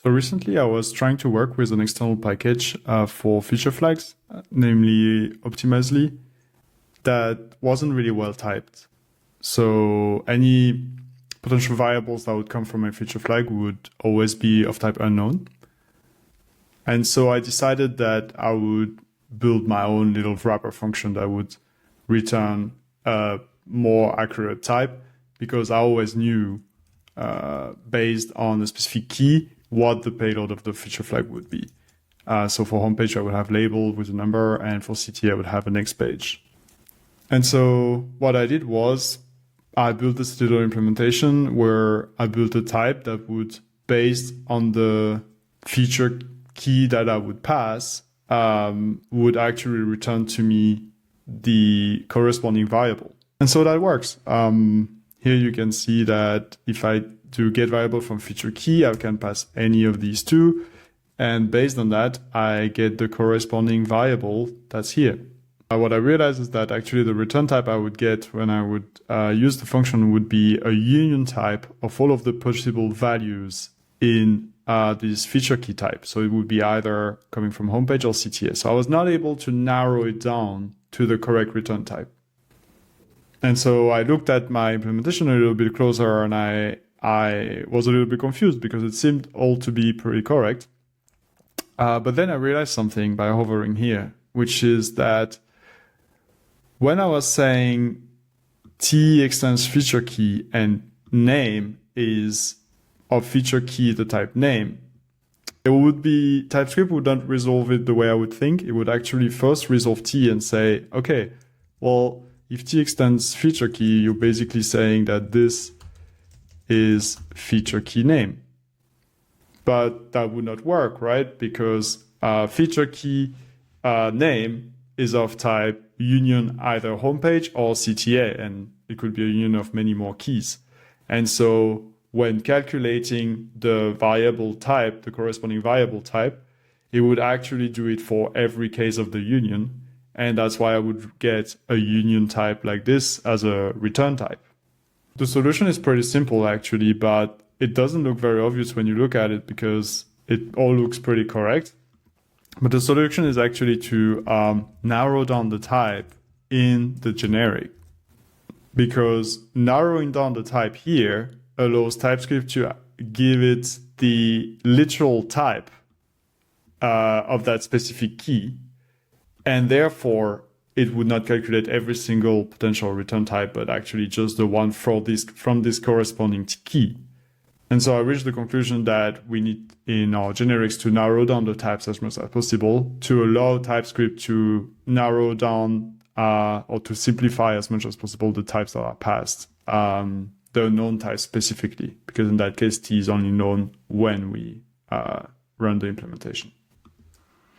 So recently I was trying to work with an external package for feature flags, namely Optimizely, that wasn't really well typed. So any potential variables that would come from a feature flag would always be of type unknown. And so I decided that I would build my own little wrapper function that would return a more accurate type, because I always knew, based on a specific key, what the payload of the feature flag would be. So for homepage, I would have label with a number, and for CTA, I would have a next page. And so what I did was I built this little implementation where I built a type that would, based on the feature key that I would pass, would actually return to me the corresponding variable. And so that works. Here you can see that if I do get variable from feature key, I can pass any of these two. And based on that, I get the corresponding variable that's here. What I realized is that actually the return type I would get when I would use the function would be a union type of all of the possible values in this feature key type. So it would be either coming from homepage or CTA. So I was not able to narrow it down to the correct return type. And so I looked at my implementation a little bit closer, and I was a little bit confused because it seemed all to be pretty correct. But then I realized something by hovering here, which is that when I was saying T extends feature key and name is of feature key the type name, it would be, TypeScript would not resolve it the way I would think. It would actually first resolve T and say, okay, well, if T extends feature key, you're basically saying that this is feature key name. But that would not work, right? Because feature key name is of type union either homepage or CTA, and it could be a union of many more keys. And so when calculating the variable type, the corresponding variable type, it would actually do it for every case of the union. And that's why I would get a union type like this as a return type. The solution is pretty simple actually, but it doesn't look very obvious when you look at it because it all looks pretty correct. But the solution is actually to narrow down the type in the generic, because narrowing down the type here allows TypeScript to give it the literal type of that specific key, and therefore it would not calculate every single potential return type, but actually just the one from this corresponding key. And so I reached the conclusion that we need in our generics to narrow down the types as much as possible to allow TypeScript to narrow down or to simplify as much as possible the types that are passed, the known types specifically, because in that case, T is only known when we run the implementation.